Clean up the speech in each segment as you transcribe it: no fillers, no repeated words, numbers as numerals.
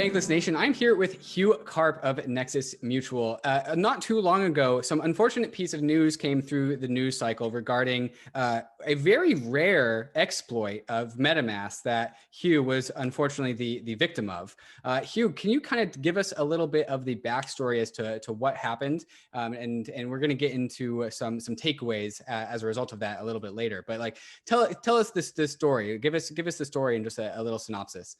Bankless Nation. I'm here with Hugh Karp of Nexus Mutual. Not too long ago, some unfortunate piece of news came through the news cycle regarding a very rare exploit of Metamask that Hugh was unfortunately the victim of. Hugh, can you kind of give us a little bit of the backstory as to what happened? And we're going to get into some takeaways as a result of that a little bit later. But like, tell us this story. Give us the story and just a little synopsis.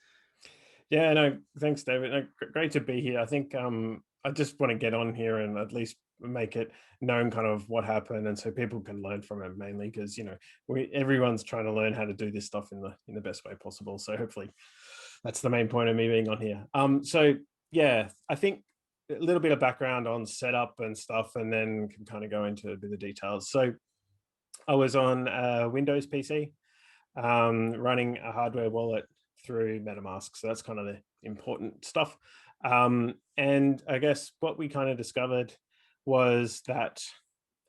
Yeah, no, thanks, David. No, great to be here. I think I just want to get on here and at least make it known kind of what happened, and so people can learn from it, mainly because, you know, everyone's trying to learn how to do this stuff in the best way possible. So hopefully that's the main point of me being on here. So yeah, I think a little bit of background on setup and stuff, and then can kind of go into a bit of details. So I was on a Windows PC, running a hardware wallet through Metamask. So that's kind of the important stuff. And I guess what we kind of discovered was that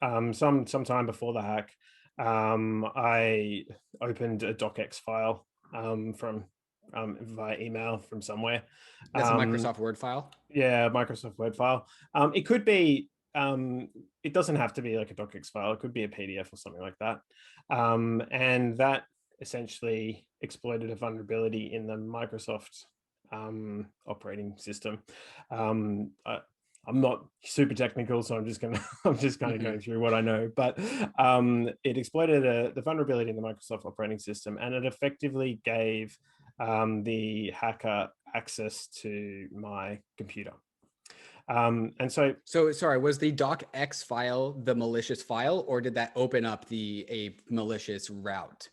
some time before the hack, I opened a docx file from via email from somewhere. That's a Microsoft Word file? Yeah, Microsoft Word file. It could be, it doesn't have to be like a docx file. It could be a PDF or something like that. And that essentially exploited a vulnerability in the Microsoft operating system. I'm not super technical, so I'm just kind of going through what I know. But it exploited the vulnerability in the Microsoft operating system, and it effectively gave the hacker access to my computer. And so sorry, was the docx file the malicious file, or did that open up a malicious route?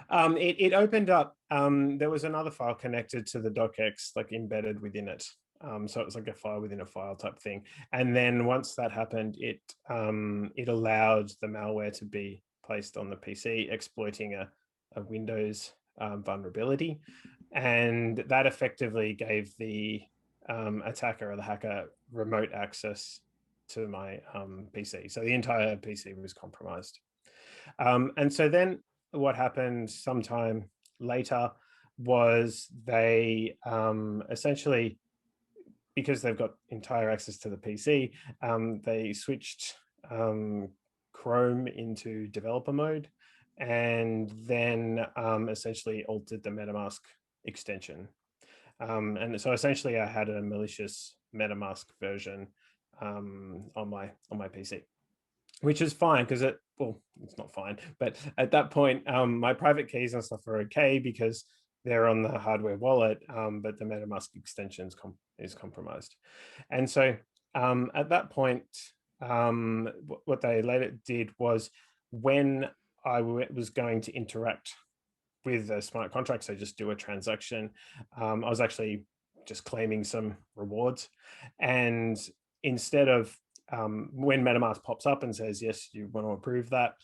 It opened up, there was another file connected to the docx, like embedded within it. So it was like a file within a file type thing. And then once that happened, it allowed the malware to be placed on the PC, exploiting a Windows vulnerability. And that effectively gave the attacker or the hacker remote access to my PC. So the entire PC was compromised. And so then what happened sometime later was they essentially, because they've got entire access to the PC, they switched Chrome into developer mode, and then essentially altered the MetaMask extension. And so essentially I had a malicious MetaMask version on my PC, which is fine because well, it's not fine, but at that point, my private keys and stuff are okay because they're on the hardware wallet, but the MetaMask extension is compromised. And so at that point, what they later did was, when I was going to interact with a smart contract, so just do a transaction, I was actually just claiming some rewards. And instead of when MetaMask pops up and says, yes, you want to approve that,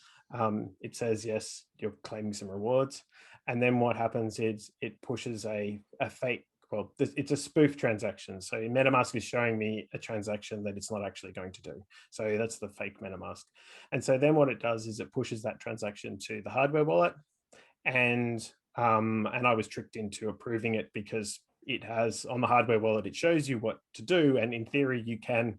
it says, yes, you're claiming some rewards. And then what happens is it pushes a fake, well, it's a spoof transaction. So MetaMask is showing me a transaction that it's not actually going to do. So that's the fake MetaMask. And so then what it does is it pushes that transaction to the hardware wallet. And I was tricked into approving it because it has, on the hardware wallet, it shows you what to do. And in theory, you can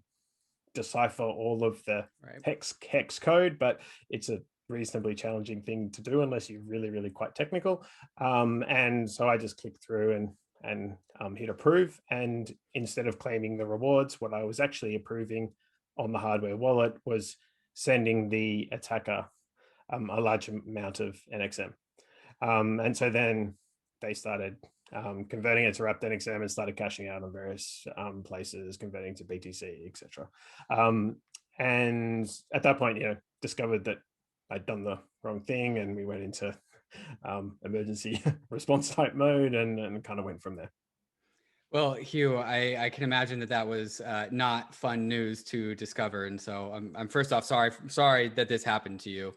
decipher all of the hex code, but it's a reasonably challenging thing to do unless you're really quite technical. And so I just clicked through and hit approve. And instead of claiming the rewards, what I was actually approving on the hardware wallet was sending the attacker a large amount of NXM. And so then they started converting it to wrapped NXM and started cashing out on various places, converting to BTC, etc. And at that point, discovered that I'd done the wrong thing, and we went into emergency response type mode and kind of went from there. Well, Hugh, I can imagine that was not fun news to discover, and so I'm first off sorry that this happened to you.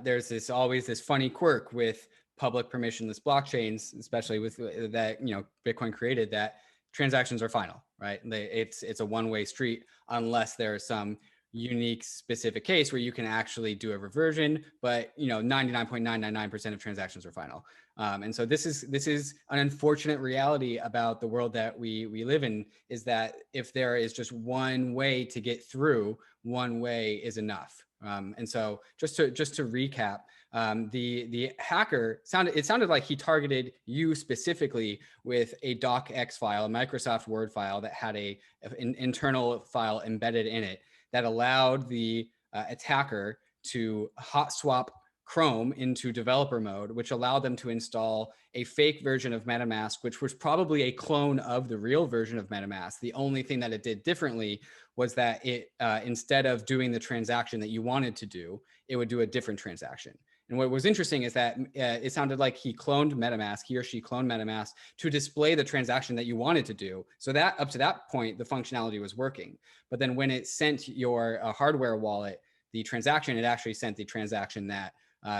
There's always this funny quirk with public permissionless blockchains, especially with that Bitcoin created, that transactions are final, right? It's a one-way street unless there's some unique specific case where you can actually do a reversion, but 99.999% of transactions are final. And so this is an unfortunate reality about the world that we live in, is that if there is just one way to get through, one way is enough. And so just to recap, the hacker sounded like he targeted you specifically with a docx file, a Microsoft Word file that had an internal file embedded in it that allowed the attacker to hot swap Chrome into developer mode, which allowed them to install a fake version of MetaMask, which was probably a clone of the real version of MetaMask. The only thing that it did differently was that it, instead of doing the transaction that you wanted to do, it would do a different transaction. And what was interesting is that it sounded like he or she cloned MetaMask to display the transaction that you wanted to do. So that up to that point, the functionality was working. But then when it sent your hardware wallet the transaction, it actually sent the transaction that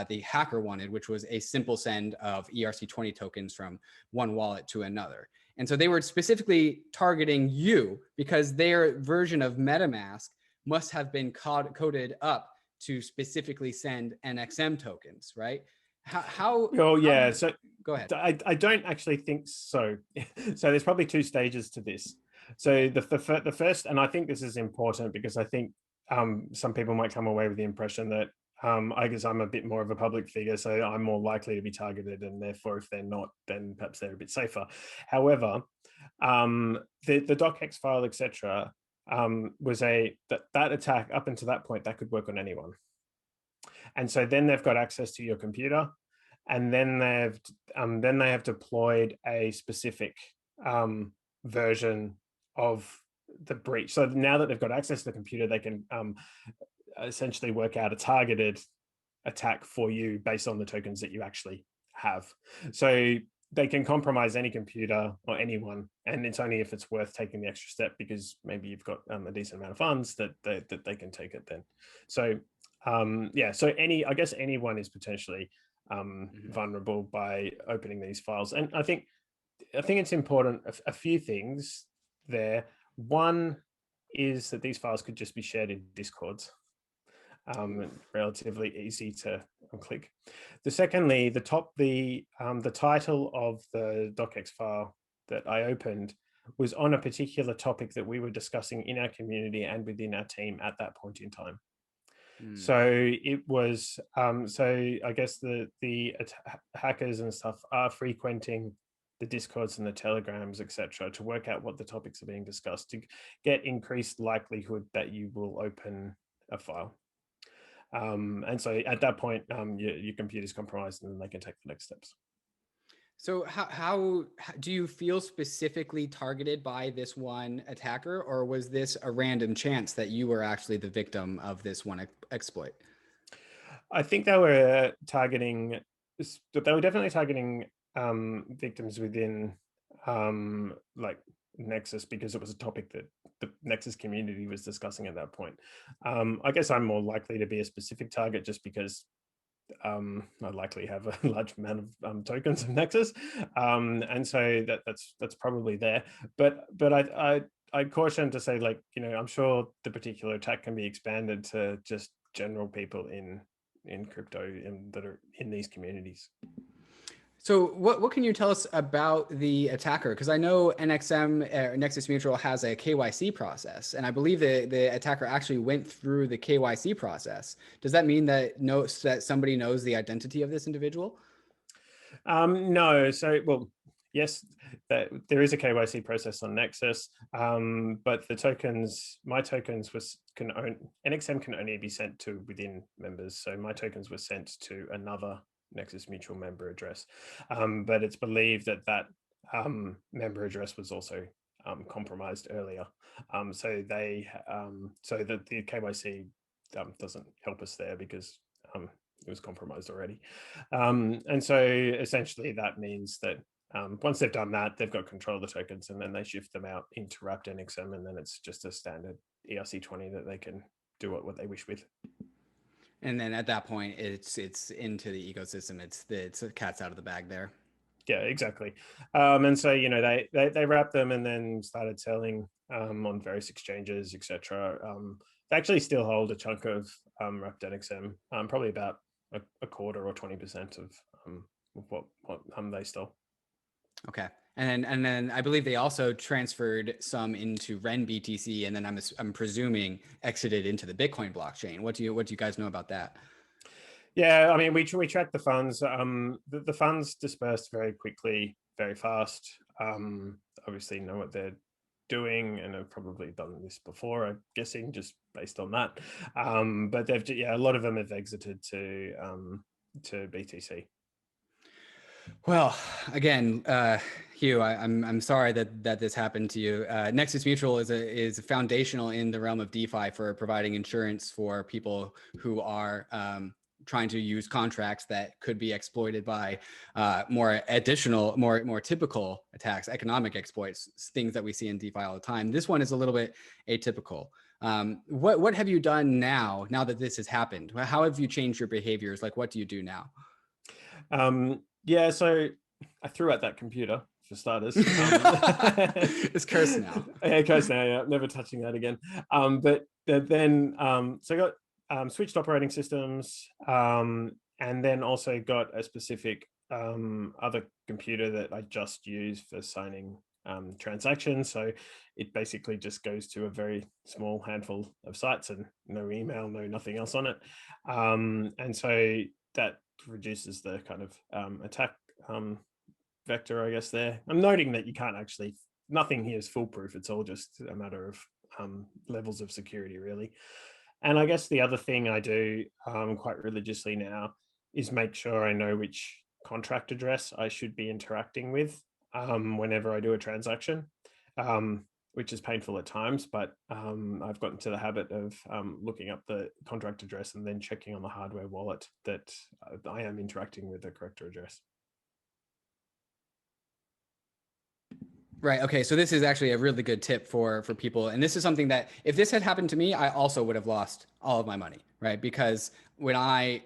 the hacker wanted, which was a simple send of ERC20 tokens from one wallet to another. And so they were specifically targeting you because their version of MetaMask must have been coded up to specifically send NXM tokens, right? Oh yeah. So go ahead. I don't actually think so. So there's probably two stages to this. So the first, and I think this is important because I think some people might come away with the impression that I guess I'm a bit more of a public figure, so I'm more likely to be targeted, and therefore if they're not, then perhaps they're a bit safer. However, the docx file, etc., was that attack up until that point that could work on anyone. And so then they've got access to your computer, and then they have deployed a specific version of the breach. So now that they've got access to the computer, they can essentially work out a targeted attack for you based on the tokens that you actually have. So they can compromise any computer or anyone, and it's only if it's worth taking the extra step because maybe you've got a decent amount of funds that they can take it then. So yeah, so I guess anyone is potentially vulnerable by opening these files. And I think it's important, a few things there. One is that these files could just be shared in Discords. Relatively easy to click. Secondly, the title of the docx file that I opened was on a particular topic that we were discussing in our community and within our team at that point in time. So it was, so I guess the hackers and stuff are frequenting the Discords and the Telegrams, etc., to work out what the topics are being discussed to get increased likelihood that you will open a file. And so at that point, your computer's compromised and then they can take the next steps. So how do you feel specifically targeted by this one attacker, or was this a random chance that you were actually the victim of this one exploit? I think they were definitely targeting victims within like Nexus, because it was a topic that the Nexus community was discussing at that point. I guess I'm more likely to be a specific target just because I likely have a large amount of tokens of Nexus, and so that's probably there. But I caution to say, like, I'm sure the particular attack can be expanded to just general people in crypto that are in these communities. So what can you tell us about the attacker? Because I know NXM, Nexus Mutual, has a KYC process, and I believe the attacker actually went through the KYC process. Does that mean that somebody knows the identity of this individual? No. So, well, yes, there is a KYC process on Nexus, but the tokens, my tokens NXM can only be sent to within members. So my tokens were sent to another Nexus Mutual member address, but it's believed that member address was also compromised earlier, so that the KYC doesn't help us there because it was compromised already, and so essentially that means that once they've done that, they've got control of the tokens, and then they shift them out into wrapped NXM, and then it's just a standard ERC20 that they can do what they wish with. And then at that point, it's into the ecosystem. It's the cat's out of the bag there. Yeah, exactly. And so they wrapped them and then started selling on various exchanges, etc., they actually still hold a chunk of wrapped NXM, probably about a quarter or 20% of what they stole. Okay. And then I believe they also transferred some into Ren BTC, and then I'm presuming exited into the Bitcoin blockchain. What do you guys know about that? Yeah, I mean, we track the funds. The funds dispersed very quickly, very fast. Obviously know what they're doing and have probably done this before, I'm guessing, just based on that. But a lot of them have exited to BTC. Well, again, Hugh, I'm sorry that this happened to you. Nexus Mutual is foundational in the realm of DeFi for providing insurance for people who are trying to use contracts that could be exploited by more typical attacks, economic exploits, things that we see in DeFi all the time. This one is a little bit atypical. What have you done now that this has happened? How have you changed your behaviors? Like, what do you do now? Yeah, so I threw out that computer for starters. It's cursed now. Yeah, cursed now. Yeah, never touching that again. But then, so I got switched operating systems, and then also got a specific other computer that I just use for signing transactions. So it basically just goes to a very small handful of sites and no email, no nothing else on it. And so that reduces the kind of attack vector, I guess. There, I'm noting that you can't actually, nothing here is foolproof. It's all just a matter of levels of security, really. And I guess the other thing I do quite religiously now is make sure I know which contract address I should be interacting with whenever I do a transaction, which is painful at times, but I've gotten to the habit of looking up the contract address and then checking on the hardware wallet that I am interacting with the correct address. Right. Okay. So this is actually a really good tip for people. And this is something that if this had happened to me, I also would have lost all of my money, right? Because when I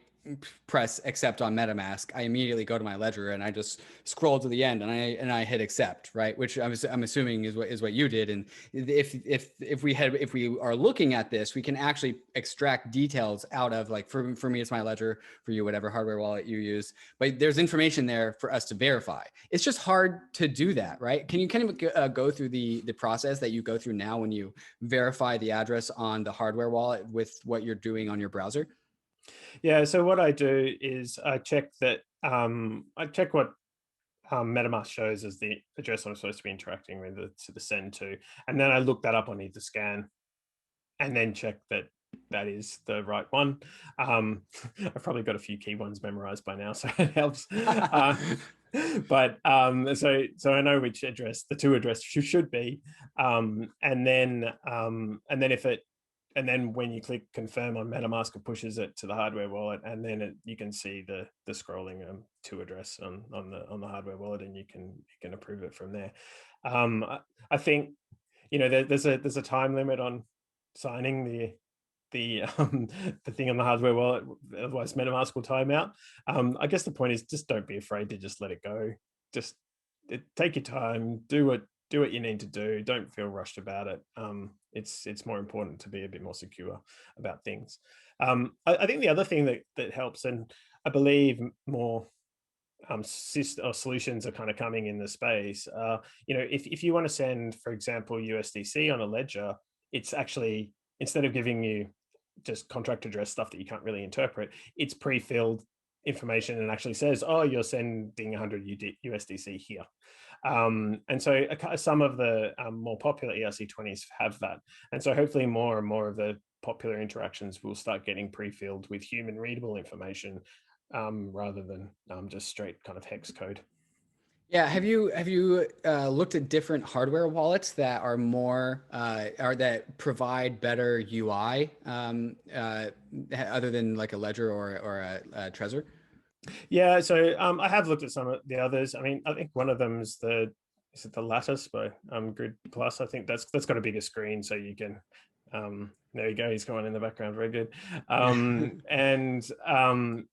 press accept on MetaMask, I immediately go to my ledger and I just scroll to the end and I hit accept, right? Which I'm assuming is what you did. And if we are looking at this, we can actually extract details out of, like, for me it's my ledger, for you whatever hardware wallet you use, but there's information there for us to verify. It's just hard to do that, right? Can you kind of go through the process that you go through now when you verify the address on the hardware wallet with what you're doing on your browser? Yeah, so what I do is I check that I check what MetaMask shows as the address I'm supposed to be interacting with to the send to, and then I look that up on Etherscan, and then check that that is the right one. I've probably got a few key ones memorized by now, so it helps. But so I know which address the two addresses should be, and then if it. And then when you click confirm on MetaMask, it pushes it to the hardware wallet, and then you can see the scrolling to address on the hardware wallet, and you can approve it from there. I think there's a time limit on signing the thing on the hardware wallet, otherwise MetaMask will time out. I guess the point is just don't be afraid to just let it go. Just take your time, do what you need to do. Don't feel rushed about it. It's more important to be a bit more secure about things. I think the other thing that helps, and I believe more solutions are kind of coming in the space. If you want to send, for example, USDC on a ledger, it's actually, instead of giving you just contract address stuff that you can't really interpret, it's pre-filled information and actually says, oh, you're sending 100 USDC here. And so some of the more popular ERC20s have that. And so hopefully more and more of the popular interactions will start getting pre-filled with human readable information rather than just straight kind of hex code. Yeah, have you looked at different hardware wallets that are more or that provide better UI other than like a Ledger or a Trezor? Yeah, so I have looked at some of the others. I mean, I think one of them is the Lattice by Grid Plus. I think that's got a bigger screen, so you can. There you go. He's going in the background. Very good.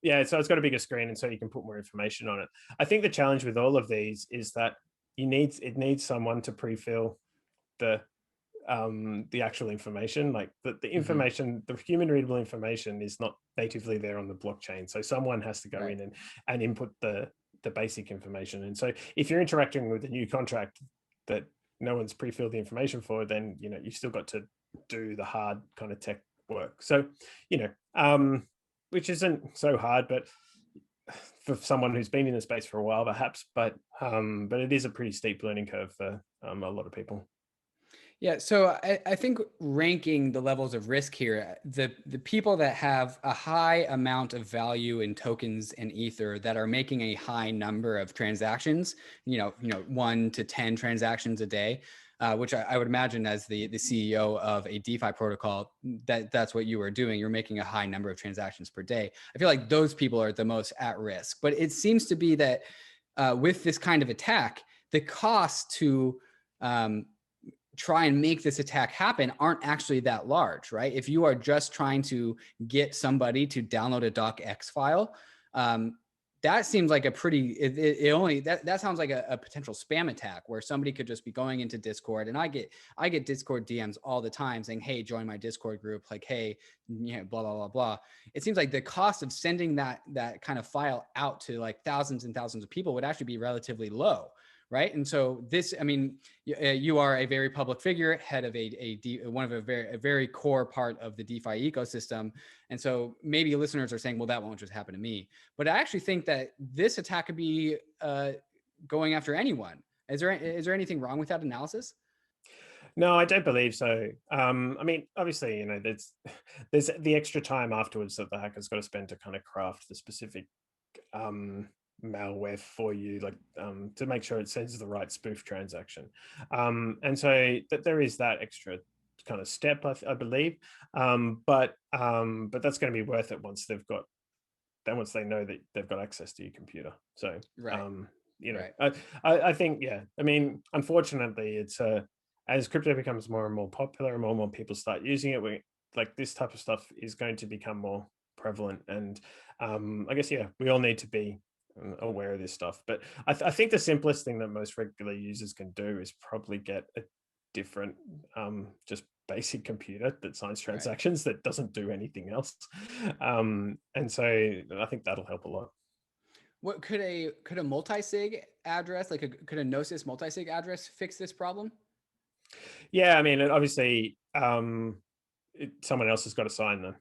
Yeah, so it's got a bigger screen, and so you can put more information on it. I think the challenge with all of these is that it needs someone to pre-fill the the actual information, like the information, the human readable information is not natively there on the blockchain. So someone has to go Right. in and input the basic information. And so if you're interacting with a new contract that no one's pre-filled the information for, then, you know, you've still got to do the hard kind of tech work. So, you know, which isn't so hard, but for someone who's been in the space for a while, perhaps, but it is a pretty steep learning curve for a lot of people. Yeah, so I think ranking the levels of risk here, the people that have a high amount of value in tokens and ether that are making a high number of transactions, you know, 1 to 10 transactions a day, which I would imagine as the CEO of a DeFi protocol, that's what you are doing. You're making a high number of transactions per day. I feel like those people are the most at risk. But it seems to be that with this kind of attack, the cost to try and make this attack happen aren't actually that large, right? If you are just trying to get somebody to download a docx file, that seems like a pretty, that sounds like a potential spam attack where somebody could just be going into Discord. And I get Discord DMs all the time saying, hey, join my Discord group. Like, hey, you know, blah, blah, blah, blah. It seems like the cost of sending that kind of file out to like thousands and thousands of people would actually be relatively low. Right. And so this, I mean, you are a very public figure, head of one of a very core part of the DeFi ecosystem. And so maybe listeners are saying, well, that won't just happen to me. But I actually think that this attack could be going after anyone. Is there anything wrong with that analysis? No, I don't believe so. I mean, obviously, you know, there's the extra time afterwards that the hacker's got to spend to kind of craft the specific malware for you, like to make sure it sends the right spoof transaction. And so that there is that extra kind of step, I believe. But that's going to be worth it once once they know that they've got access to your computer. So Right. you know, Right. I think, yeah, I mean, unfortunately, it's as crypto becomes more and more popular and more people start using it, like this type of stuff is going to become more prevalent. And I guess, yeah, we all need to be aware of this stuff. But I think the simplest thing that most regular users can do is probably get a different, just basic computer that signs transactions that doesn't do anything else. And so I think that'll help a lot. What could a multi-sig address, like could a Gnosis multi-sig address fix this problem? Yeah, I mean, obviously, someone else has got to sign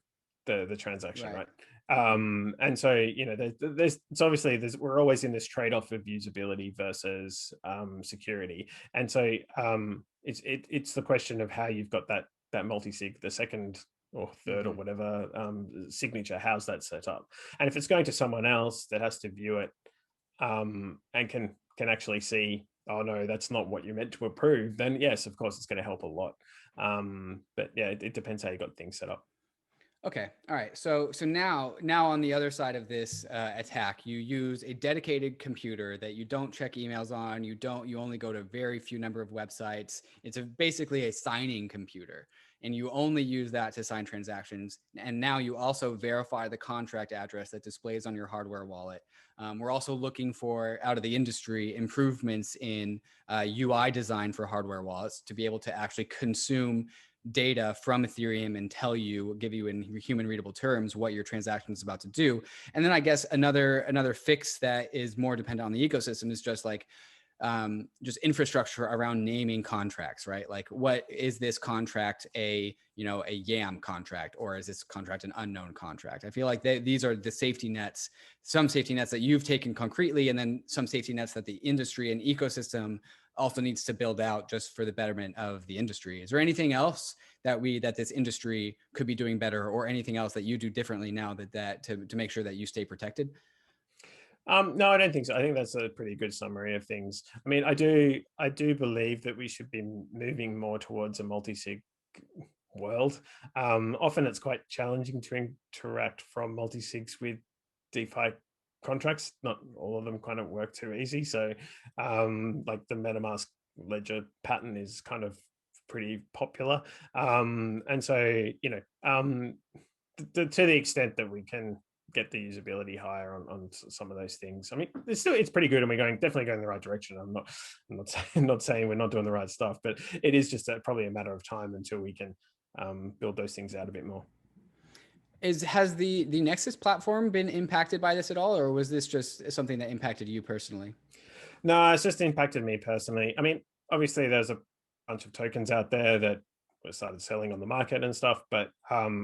the transaction, right? And so, you know, it's obviously we're always in this trade-off of usability versus security, and so it's the question of how you've got that multi-sig, the second or third or whatever signature, how's that set up? And if it's going to someone else that has to view it and can actually see, oh no, that's not what you meant to approve, then yes, of course, it's going to help a lot. But yeah, it depends how you got things set up. Okay. All right. So now on the other side of this attack, you use a dedicated computer that you don't check emails on. You only go to a very few number of websites. It's basically a signing computer, and you only use that to sign transactions. And now you also verify the contract address that displays on your hardware wallet. We're also looking for, out of the industry, improvements in UI design for hardware wallets to be able to actually consume data from Ethereum and give you in human readable terms what your transaction is about to do. And then I guess another fix that is more dependent on the ecosystem is just like just infrastructure around naming contracts, right? Like, what is this contract a YAM contract, or is this contract an unknown contract? I feel like these are the safety nets, some safety nets that you've taken concretely, and then some safety nets that the industry and ecosystem also needs to build out just for the betterment of the industry. Is there anything else that this industry could be doing better, or anything else that you do differently now to make sure that you stay protected? No, I don't think so. I think that's a pretty good summary of things. I mean, I do believe that we should be moving more towards a multi-sig world. Often it's quite challenging to interact from multi-sigs with DeFi contracts. Not all of them kind of work too easy. So like the MetaMask ledger pattern is kind of pretty popular. And so, you know, to the extent that we can get the usability higher on some of those things. I mean, it's pretty good, and we're definitely going in the right direction. I'm not saying we're not doing the right stuff, but it is just probably a matter of time until we can build those things out a bit more. Has the Nexus platform been impacted by this at all, or was this just something that impacted you personally? No, it's just impacted me personally. I mean, obviously there's a bunch of tokens out there that were started selling on the market and stuff, but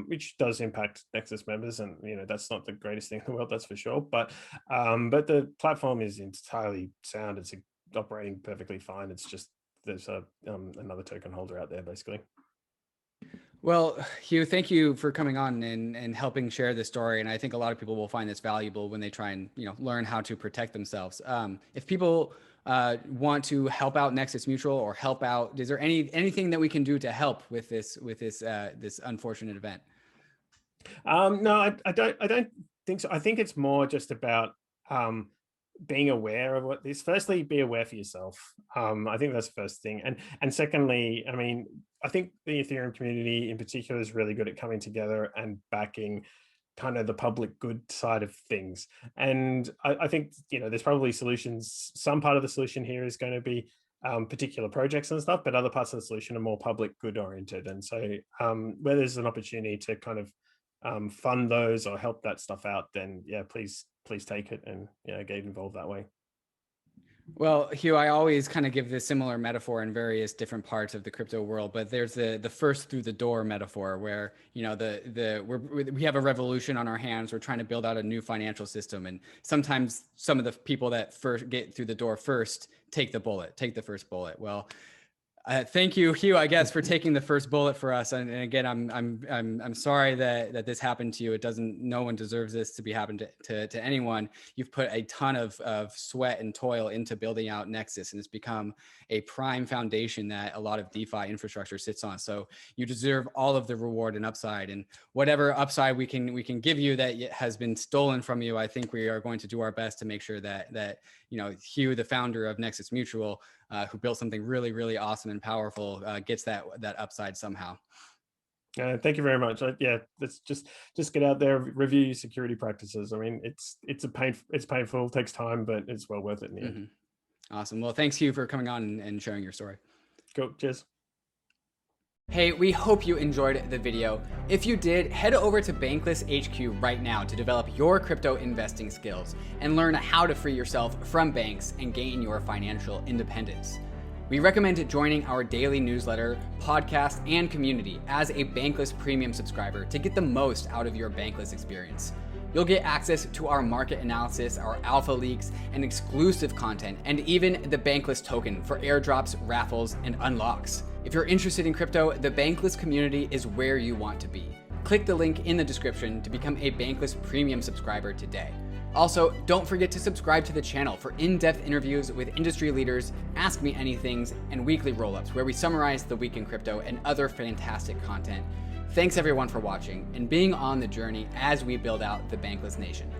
which does impact Nexus members, and that's not the greatest thing in the world, that's for sure. But the platform is entirely sound. It's operating perfectly fine. It's just there's another token holder out there, basically. Well, Hugh, thank you for coming on and helping share this story. And I think a lot of people will find this valuable when they try and learn how to protect themselves. If people want to help out Nexus Mutual or help out, is there anything that we can do to help with this this unfortunate event? No, I don't think so. I think it's more just about being aware of what this. Firstly, be aware for yourself. I think that's the first thing, and secondly, I mean, I think the Ethereum community in particular is really good at coming together and backing kind of the public good side of things. And I think there's probably solutions. Some part of the solution here is going to be particular projects and stuff, but other parts of the solution are more public good oriented. And so where there's an opportunity to kind of fund those or help that stuff out, then yeah, please take it and get involved that way. Well, Hugh, I always kind of give this similar metaphor in various different parts of the crypto world, but there's the first through the door metaphor where, we have a revolution on our hands. We're trying to build out a new financial system. And sometimes some of the people that first get through the door first take the first bullet. Well, thank you, Hugh, I guess, for taking the first bullet for us. And again, I'm sorry that this happened to you. No one deserves this to be happened to anyone. You've put a ton of sweat and toil into building out Nexus, and it's become a prime foundation that a lot of DeFi infrastructure sits on. So you deserve all of the reward and upside, and whatever upside we can give you that has been stolen from you. I think we are going to do our best to make sure that Hugh, the founder of Nexus Mutual, who built something really, really awesome and powerful, gets that upside somehow. Thank you very much. Yeah, let's just get out there, review your security practices. I mean, it's painful, takes time, but it's well worth it in the end. Awesome. Well, thanks, Hugh, for coming on and sharing your story. Cool. Cheers. Hey, we hope you enjoyed the video. If you did, head over to Bankless HQ right now to develop your crypto investing skills and learn how to free yourself from banks and gain your financial independence. We recommend joining our daily newsletter, podcast, and community as a Bankless Premium subscriber to get the most out of your Bankless experience. You'll get access to our market analysis, our alpha leaks, and exclusive content, and even the Bankless token for airdrops, raffles, and unlocks. If you're interested in crypto, the Bankless community is where you want to be. Click the link in the description to become a Bankless Premium subscriber today. Also, don't forget to subscribe to the channel for in-depth interviews with industry leaders, Ask Me Anythings, and weekly roll-ups where we summarize the week in crypto and other fantastic content. Thanks everyone for watching and being on the journey as we build out the Bankless Nation.